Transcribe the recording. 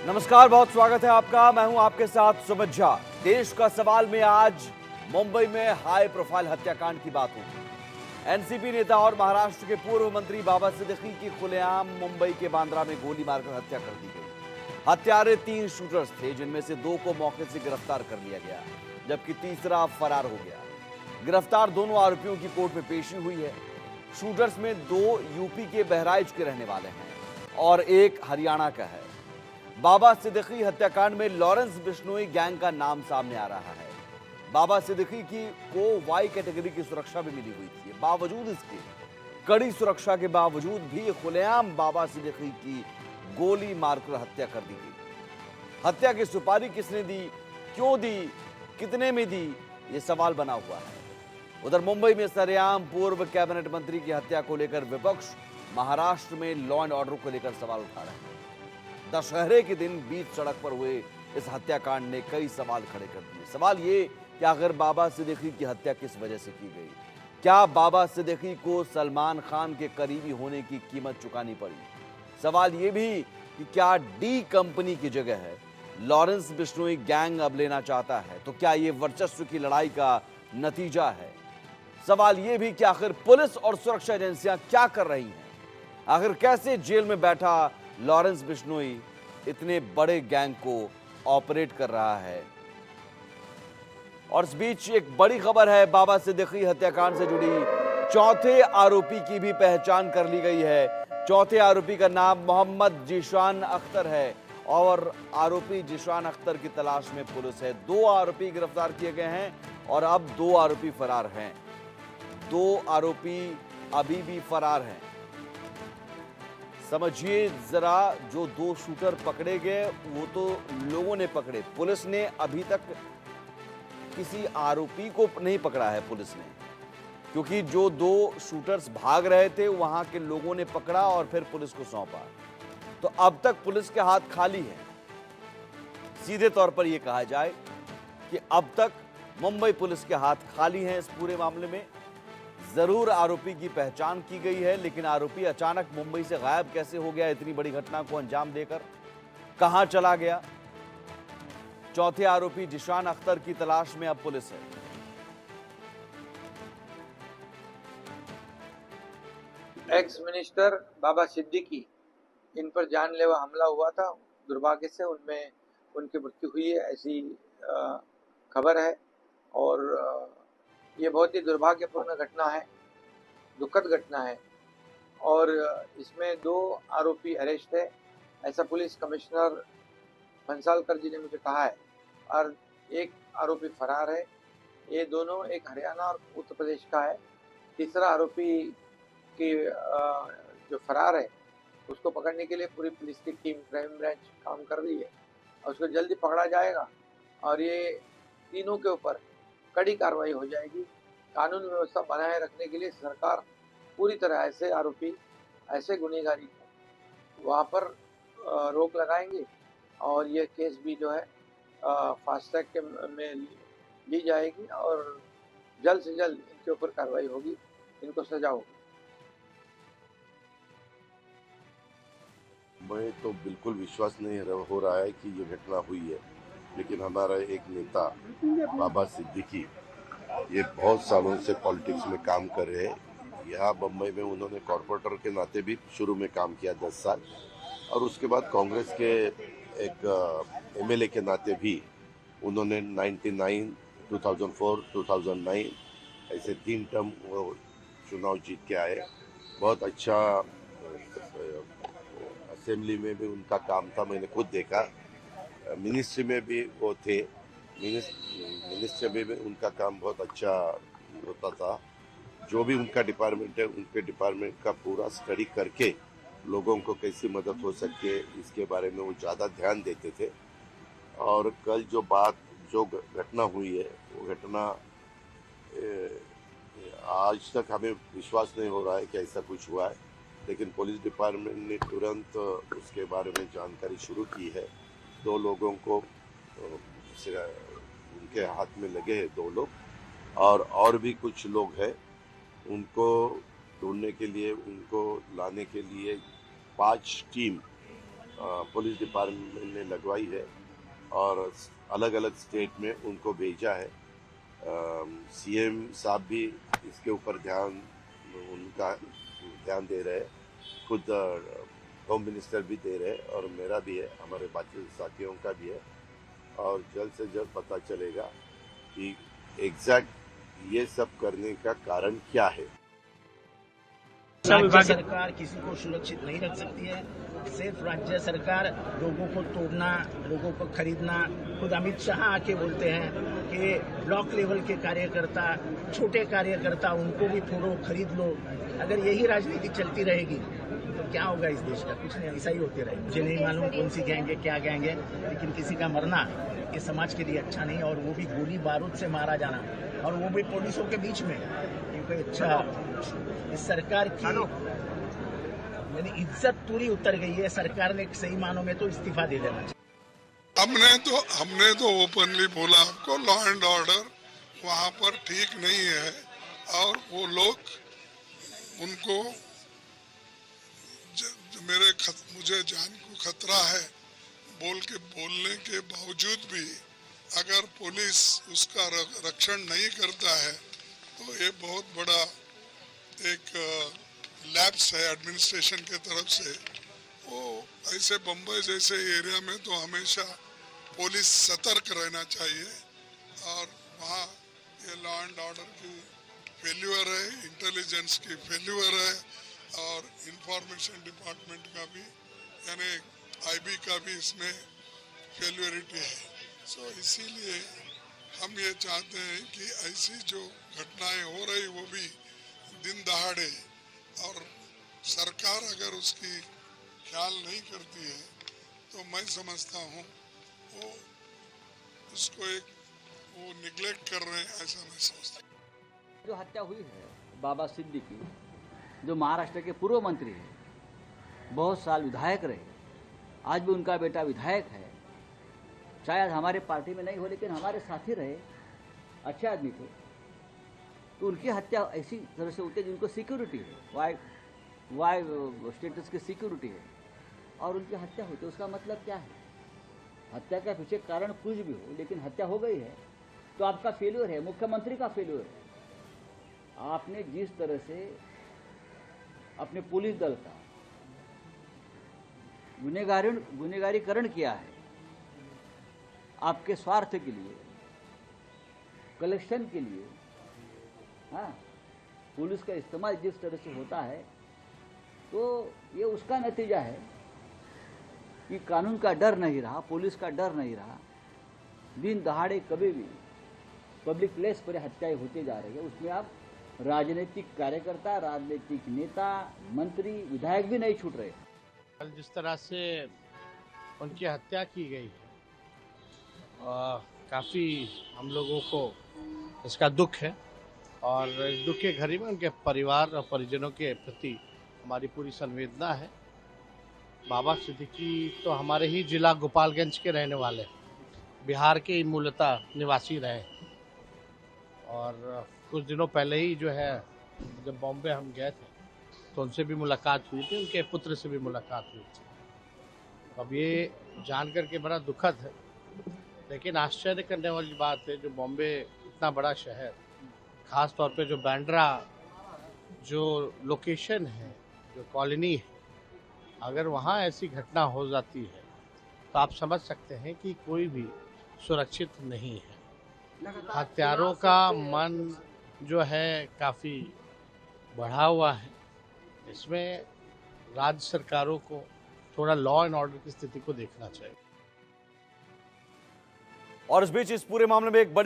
नमस्कार, बहुत स्वागत है आपका। मैं हूं आपके साथ सुमित झा। देश का सवाल में आज मुंबई में हाई प्रोफाइल हत्याकांड की बात होगी। एनसीपी नेता और महाराष्ट्र के पूर्व मंत्री बाबा सिद्दीकी की खुलेआम मुंबई के बांद्रा में गोली मारकर हत्या कर दी गई। हत्यारे 3 शूटर्स थे, जिनमें से 2 को मौके से गिरफ्तार कर लिया गया, जबकि तीसरा फरार हो गया। गिरफ्तार दोनों आरोपियों की कोर्ट में पेशी हुई है। शूटर्स में 2 यूपी के बहराइच के रहने वाले हैं और एक हरियाणा का है। बाबा सिद्दीकी हत्याकांड में लॉरेंस बिश्नोई गैंग का नाम सामने आ रहा है। बाबा सिद्दीकी को वाई कैटेगरी की सुरक्षा भी मिली हुई थी। बावजूद इसके, कड़ी सुरक्षा के बावजूद भी खुलेआम बाबा सिद्दीकी की गोली मारकर हत्या कर दी गई। हत्या की सुपारी किसने दी, क्यों दी, कितने में दी, यह सवाल बना हुआ है। उधर मुंबई में सरेआम पूर्व कैबिनेट मंत्री की हत्या को लेकर विपक्ष महाराष्ट्र में लॉ एंड ऑर्डर को लेकर सवाल उठा रहे हैं। दशहरे के दिन बीच सड़क पर हुए इस हत्याकांड ने कई सवाल खड़े कर दिए। सवाल ये कि आखिर बाबा सिद्दीकी की हत्या किस वजह से की गई? क्या बाबा सिद्दीकी को सलमान खान के करीबी होने की कीमत चुकानी पड़ी? सवाल ये भी कि क्या डी कंपनी की जगह है लॉरेंस बिश्नोई गैंग अब लेना चाहता है, तो क्या ये वर्चस्व की लड़ाई का नतीजा है? सवाल ये भी कि आखिर पुलिस और सुरक्षा एजेंसियां क्या कर रही हैं? आखिर कैसे जेल में बैठा लॉरेंस बिश्नोई इतने बड़े गैंग को ऑपरेट कर रहा है? और इस बीच एक बड़ी खबर है, बाबा सिद्दीकी हत्याकांड से जुड़ी चौथे आरोपी की भी पहचान कर ली गई है। चौथे आरोपी का नाम मोहम्मद जीशान अख्तर है और आरोपी जीशान अख्तर की तलाश में पुलिस है। 2 आरोपी गिरफ्तार किए गए हैं और अब 2 आरोपी फरार हैं। 2 आरोपी अभी भी फरार हैं। समझिए जरा, जो 2 शूटर पकड़े गए वो तो लोगों ने पकड़े, पुलिस ने अभी तक किसी आरोपी को नहीं पकड़ा है पुलिस ने, क्योंकि जो 2 शूटर्स भाग रहे थे वहां के लोगों ने पकड़ा और फिर पुलिस को सौंपा। तो अब तक पुलिस के हाथ खाली है। सीधे तौर पर यह कहा जाए कि अब तक मुंबई पुलिस के हाथ खाली हैं इस पूरे मामले में। जरूर आरोपी की पहचान की गई है, लेकिन आरोपी अचानक मुंबई से गायब कैसे हो गया इतनी बड़ी घटना को अंजाम देकर? कहां चला गया? चौथे आरोपी जीशान अख्तर की तलाश में अब पुलिस है। एक्स मिनिस्टर बाबा सिद्दीकी, इन पर जानलेवा हमला हुआ था। दुर्भाग्य से उनमें उनकी मृत्यु हुई है, ऐसी खबर है। और ये बहुत ही दुर्भाग्यपूर्ण घटना है, दुखद घटना है। और इसमें 2 आरोपी अरेस्ट है, ऐसा पुलिस कमिश्नर भंसालकर जी ने मुझे कहा है। और एक आरोपी फरार है। ये दोनों, एक हरियाणा और उत्तर प्रदेश का है। तीसरा आरोपी की जो फरार है उसको पकड़ने के लिए पूरी पुलिस की टीम, क्राइम ब्रांच काम कर रही है और उसको जल्दी पकड़ा जाएगा। और ये तीनों के ऊपर कड़ी कार्रवाई हो जाएगी। कानून व्यवस्था बनाए रखने के लिए सरकार पूरी तरह ऐसे आरोपी, ऐसे गुनहगारी को वहाँ पर रोक लगाएंगे और ये केस भी जो है फास्ट ट्रैक के में ली जाएगी और जल्द से जल्द इनके ऊपर कार्रवाई होगी, इनको सजा होगी। मैं तो बिल्कुल विश्वास नहीं हो रहा है कि ये घटना हुई है, लेकिन हमारा एक नेता बाबा सिद्दीकी ये बहुत सालों से पॉलिटिक्स में काम कर रहे हैं। यहाँ बम्बई में उन्होंने कॉरपोरेटर के नाते भी शुरू में काम किया 10 साल, और उसके बाद कांग्रेस के एक एमएलए के नाते भी उन्होंने 99, 2004, 2009 ऐसे 3 टर्म वो चुनाव जीत के आए। बहुत अच्छा असेंबली में भी उनका काम था, मैंने खुद देखा। मिनिस्ट्री में भी वो थे, मिनिस्ट्री में भी उनका काम बहुत अच्छा होता था। जो भी उनका डिपार्टमेंट है, उनके डिपार्टमेंट का पूरा स्टडी करके लोगों को कैसी मदद हो सकती है इसके बारे में वो ज़्यादा ध्यान देते थे। और कल जो घटना हुई है वो घटना आज तक हमें विश्वास नहीं हो रहा है कि ऐसा कुछ हुआ है, लेकिन पुलिस डिपार्टमेंट ने तुरंत उसके बारे में जानकारी शुरू की है। 2 लोगों को उनके हाथ में लगे हैं, 2 लोग, और भी कुछ लोग हैं। उनको ढूंढने के लिए, उनको लाने के लिए 5 टीम पुलिस डिपार्टमेंट ने लगवाई है और अलग अलग स्टेट में उनको भेजा है। सीएम साहब भी इसके ऊपर उनका ध्यान दे रहे हैं, खुद होम मिनिस्टर भी दे रहे हैं और मेरा भी है, हमारे बाकी साथियों का भी है। और जल्द से जल्द पता चलेगा कि एग्जैक्ट ये सब करने का कारण क्या है। राज्य सरकार किसी को सुरक्षित नहीं रख सकती है। सिर्फ राज्य सरकार लोगों को तोड़ना, लोगों को खरीदना। खुद अमित शाह आके बोलते हैं कि ब्लॉक लेवल के कार्यकर्ता, छोटे कार्यकर्ता, उनको भी थोड़ो, खरीद लो। अगर यही राजनीति चलती रहेगी तो क्या होगा इस देश का? कुछ नहीं, ऐसा ही होते रहेगा। मुझे नहीं मालूम कौन सी गैंग है, क्या गैंग है, लेकिन किसी का मरना ये समाज के लिए अच्छा नहीं, और वो भी गोली बारूद से मारा जाना, और वो भी पुलिसों के बीच में, क्योंकि अच्छा इस सरकार की यानी इज्जत पूरी उतर गई है। सरकार ने सही मानों में तो इस्तीफा दे देना चाहिए। हमने तो ओपनली बोला आपको, लॉ एंड ऑर्डर वहाँ पर ठीक नहीं है, और वो लोग उनको मुझे जान को खतरा है बोलने के बावजूद भी अगर पुलिस उसका रक्षण नहीं करता है तो ये बहुत बड़ा एक लैप्स है एडमिनिस्ट्रेशन के तरफ से। वो ऐसे बम्बई जैसे एरिया में तो हमेशा पुलिस सतर्क रहना चाहिए, और वहाँ ये लॉ एंड ऑर्डर की फेल्यूर है, इंटेलिजेंस की फेल्यूर है, और इंफॉर्मेशन डिपार्टमेंट का भी यानी आईबी का भी इसमें फेल्यूरिटी है। सो इसीलिए हम ये चाहते हैं कि ऐसी जो घटनाएं हो रही वो भी दिन दहाड़े, और सरकार अगर उसकी ख्याल नहीं करती है तो मैं समझता हूँ वो उसको वो निगलेक्ट कर रहे हैं, ऐसा मैं समझता हूँ। जो हत्या हुई है बाबा सिद्दीकी, जो महाराष्ट्र के पूर्व मंत्री हैं, बहुत साल विधायक रहे, आज भी उनका बेटा विधायक है, शायद हमारे पार्टी में नहीं हो लेकिन हमारे साथी रहे, अच्छे आदमी थे, तो उनकी हत्या ऐसी तरह से होती है जिनको सिक्योरिटी है, वाई स्टेटस की सिक्योरिटी है, और उनकी हत्या होती है। उसका मतलब क्या है? हत्या के पीछे कारण कुछ भी हो, लेकिन हत्या हो गई है तो आपका फेल्यूर है, मुख्यमंत्री का फेल्यूर है। आपने जिस तरह से अपने पुलिस दल का गुनहगारीकरण किया है, आपके स्वार्थ के लिए, कलेक्शन के लिए, हाँ, पुलिस का इस्तेमाल जिस तरह से होता है, तो ये उसका नतीजा है कि कानून का डर नहीं रहा, पुलिस का डर नहीं रहा। दिन दहाड़े कभी भी पब्लिक प्लेस पर हत्याएं होती जा रही है। उसमें आप राजनीतिक कार्यकर्ता, राजनीतिक नेता, मंत्री, विधायक भी नहीं छूट रहे। जिस तरह से उनकी हत्या की गई है, काफ़ी हम लोगों को इसका दुख है, और इस दुख के घड़ी में उनके परिवार और परिजनों के प्रति हमारी पूरी संवेदना है। बाबा सिद्दीकी तो हमारे ही जिला गोपालगंज के रहने वाले, बिहार के मूलतः निवासी रहे, और कुछ दिनों पहले ही जो है जब बॉम्बे हम गए थे तो उनसे भी मुलाकात हुई थी, उनके पुत्र से भी मुलाकात हुई थी। अब ये जान करके बड़ा दुखद है, लेकिन आश्चर्य करने वाली बात है, जो बॉम्बे इतना बड़ा शहर, ख़ास तौर पे जो बांद्रा जो लोकेशन है, जो कॉलोनी है, अगर वहाँ ऐसी घटना हो जाती है तो आप समझ सकते हैं कि कोई भी सुरक्षित नहीं है। हत्यारों का मन जो है काफ़ी बढ़ा हुआ है। इसमें राज्य सरकारों को थोड़ा लॉ एंड ऑर्डर की स्थिति को देखना चाहिए। और इस बीच इस पूरे मामले में एक बड़ी